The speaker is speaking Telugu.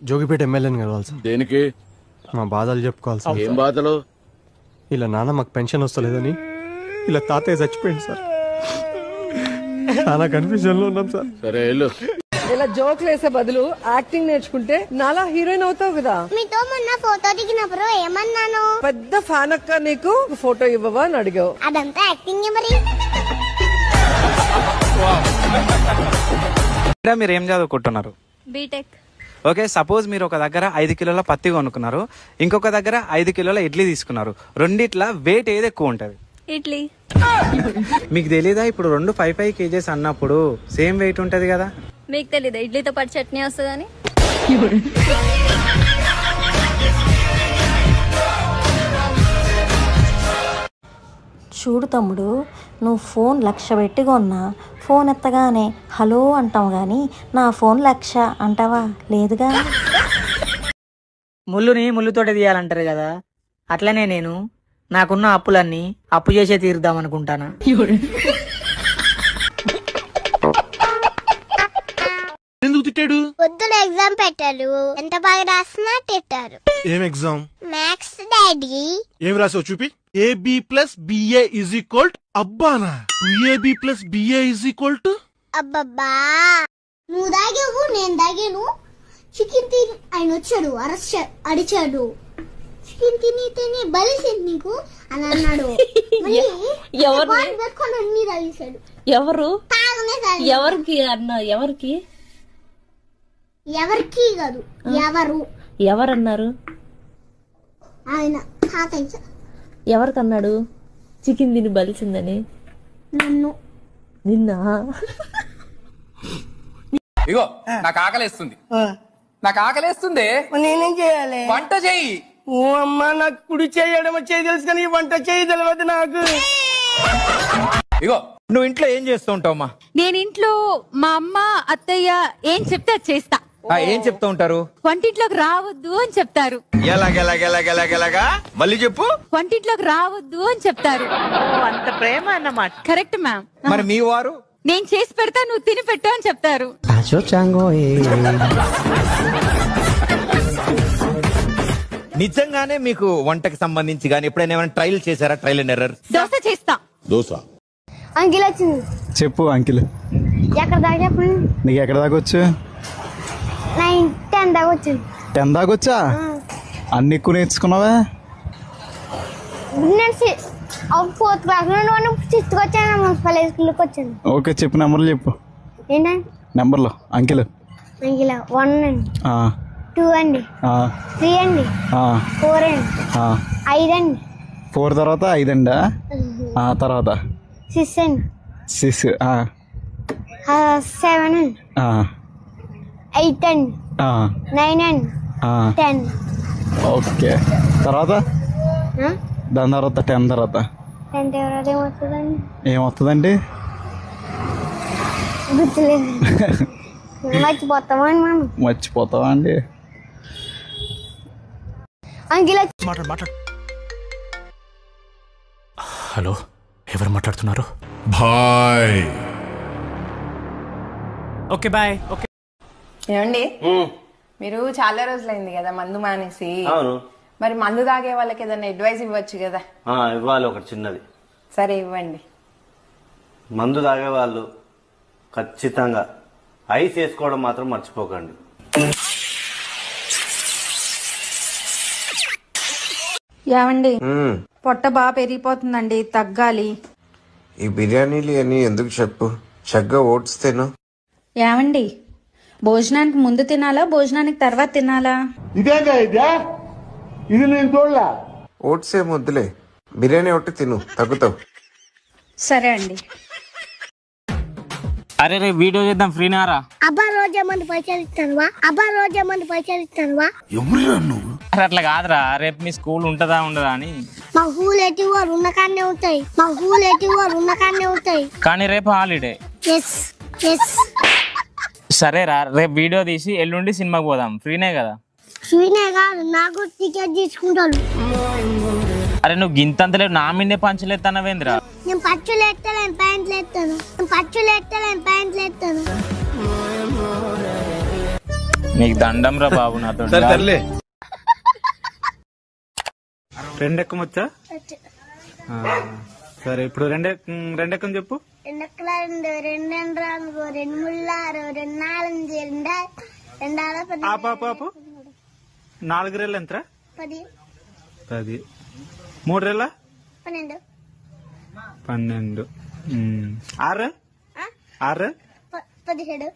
జోగిపేట ఎమ్మెల్యేని కలవాలి సార్. దేనికి? మా బాధలు చెప్పుకోవాలి సార్. ఏం బాధలు? ఇలా నాన్న మాకు పెన్షన్ వస్తలేదని ఇలా తాతయ్య చచ్చిపోయింది సార్. చాలా కన్ఫ్యూజన్ లో ఉన్నాం సార్. సరే వెళ్ళు. ఇలా జోక్లు వేసే బదులు యాక్టింగ్ నేర్చుకుంటే నాలా హీరోయిన్ అవుతావు కదా. మీతో మొన్న ఫోటో దిగినప్పుడు ఏమన్నాను? పెద్ద ఫ్యాన్ అక్క, నీకు ఫోటో ఇవ్వవా అని అడిగావు. అదంతా యాక్టింగ్ మరి. మీరు ఏం చదువుకుంటున్నారు? బీటెక్. ఓకే, సపోజ్ మీరు ఒక దగ్గర 5 కిలోల పత్తి కొనుక్కున్నారు, ఇంకొక దగ్గర 5 కిలోల ఇడ్లీ తీసుకున్నారు. రెండిట్లా వెయిట్ ఏది ఎక్కువ ఉంటది? ఇడ్లీ. మీకు తెలీదా ఇప్పుడు 2 5 kgs అన్నప్పుడు సేమ్ వెయిట్ ఉంటది కదా? మీకు తెలీదా ఇడ్లీతో పాటు చట్నీ వస్తుందని? చూడు తమ్ముడు, నువ్వు ఫోన్ 1,00,000 పెట్టి కొన్నా, ఫోన్ ఎత్తగానే హలో అంటావు కానీ నా ఫోన్ 1,00,000 అంటావా? లేదుగా. ముళ్ళుని ముళ్ళుతోటి తీయాలంటారు కదా, అట్లనే నేను నాకున్న అప్పులన్నీ అప్పు చేసే తీరుద్దామనుకుంటానా. ఎందుకు తిట్టాడు? పొద్దున ఎగ్జామ్ పెట్టారు, ఎంత బాగా రాసినా తిట్టారు. ఏం ఎగ్జామ్? Maths daddy. ఏం రాసావు చూపి. AB + BA = అబ్బానా 2AB + BA = అబ్బబ్బా, నువ్వు దాగావు నేను దాగాను. చికెన్ తిని ఆయన వచ్చాడు, అడిచాడు. చికెన్ తిని బలిసింది నీకు అని అన్నాడు. అన్ని తగిలిసాడు. ఎవరు? ఎవరికి అన్నా? ఎవరికి? ఎవరికి కాదు, ఎవరన్నారు? ఆయన తాతయ్య. ఎవరికన్నాడు చికెన్ తిని బలిసిందని? నన్ను. నిన్న ఇగో నాకు ఆకలేస్తుంది, నేనేం చేయాలి? వంట చెయ్యి. ఓ అమ్మా, నాకు కుడి చేయడం చేయి తెలుసు కానీ వంట చేయి తెలియదు నాకు. ఇగో నువ్వు ఇంట్లో ఏం చేస్తూ ఉంటావమ్మా? నేను ఇంట్లో మా అమ్మ అత్తయ్య ఏం చెప్తే అది చేస్తా. ఏం చెప్తూ ఉంటారు? వంటింట్లోకి రావద్దు అని చెప్తారు. ఎలాగా మళ్ళీ చెప్పు. వంటింట్లోకి రావద్దు అని చెప్తారు. అంత ప్రేమ అన్నమాట. Correct ma'am. మరి మీ వారు? నేను చేసి పెడతా, నువ్వు తిని పెట్టు అని చెప్తారు. నిజంగానే మీకు వంటకి సంబంధించి గానీ ఎప్పుడైనా ఏమైనా ట్రైల్ చేశారా? Trial and error. దోశ చేస్తా. దోశ. అంకిల్ వచ్చింది. చెప్పు అంకిల్. ఎక్కడ దాకా చెప్పండి. నీకు ఎక్కడ దాకా వచ్చు? 10 దాకా వచ్చింది. 10 దాకా వచ్చా? అన్ని ఎక్కువ నేర్చుకున్నావా? నేను 4th క్లాస్ నుండి 6th వచ్చాను, మున్సిపల్ హై స్కూల్కి వచ్చాను. ఓకే, చెప్పు నెంబర్లు చెప్పు. ఏంటండి నెంబర్లు? అంకిల్ 1 అండి, 2 అండి, 3 అండి, 4 అండి, 5 అండి. 4 తర్వాత 5 అండి. తర్వాత 6 అండి, 6, 7 అండి, 8 అండి, 9 అండి, 10. ఓకే, తర్వాత దాని తర్వాత 10 తర్వాత 10 తర్వాత ఏమవుతుందండి? ఏమవుతుందండి? గుర్తులేదు. మర్చిపోతామండి మనం. మర్చిపోతావా అండి? అంకిల్ మాట్లాడు. హలో, ఎవరు మాట్లాడుతున్నారు? బాయ్. Okay bye. ఓకే. ఏమండి, మీరు చాలా రోజులైంది కదా మందు మానేసి. అవును. మరి మందు తాగే వాళ్ళకి ఏదైనా అడ్వైస్ ఇవ్వచ్చు కదా? ఇవ్వాలి, ఒకటి చిన్నది. సరే ఇవ్వండి. మందు తాగే వాళ్ళు ఖచ్చితంగా ఐస్ వేసుకోవడం మాత్రం మర్చిపోకండి. ఏమండి, పొట్ట బాగా పెరిగిపోతుందండి, తగ్గాలి. ఈ బిర్యానీలు అని ఎందుకు చెప్పు, చక్కగా ఓట్స్ తిను. ఏమండి, భోజనానికి ముందు తినాలా భోజనానికి తర్వాత తినాలా? ఇది నేను చూడలా. ఓట్స్ ఏం వద్దులే, బిర్యానీ ఒకటి తిను, తగ్గుతావు. సరే అండి. అరే రే వీడియో చేద్దాం, ఫ్రీనారా? అబ్బా రోజే మంది పైసలు ఇస్తానువా? అరే అట్లా కాదురా, రేపు మీ స్కూల్ ఉంటదా ఉండదా అని. మా స్కూల్ ఎటువారు ఉన్న కాడనే ఉంటాయి. కానీ రేపు హాలిడే. సరేరా, రేపు వీడియో తీసి ఎల్లుండి సినిమాకి పోదాం, ఫ్రీనే కదా? ఫ్రీనే కాదు, నాకు టికెట్ తీసుకుంటాను. అరే నువ్వు గింతంతలేవు, నా మీదే పంచులేస్తానవేంద్రా? నేను పచ్చులు ఎత్తలేను, ప్యాంట్లు ఎత్తాను. నీకు దండం రా బాబు నాతో. రెండు ఎక్కం వచ్చా? సరే ఇప్పుడు రెండెక్కం చెప్పు. 2 2 2 2 2 3 2 4 2 ఆపు 4 రెళ్ళు ఎంత? 10 10. 3 రెళ్ళ 12 12. 6 6 17.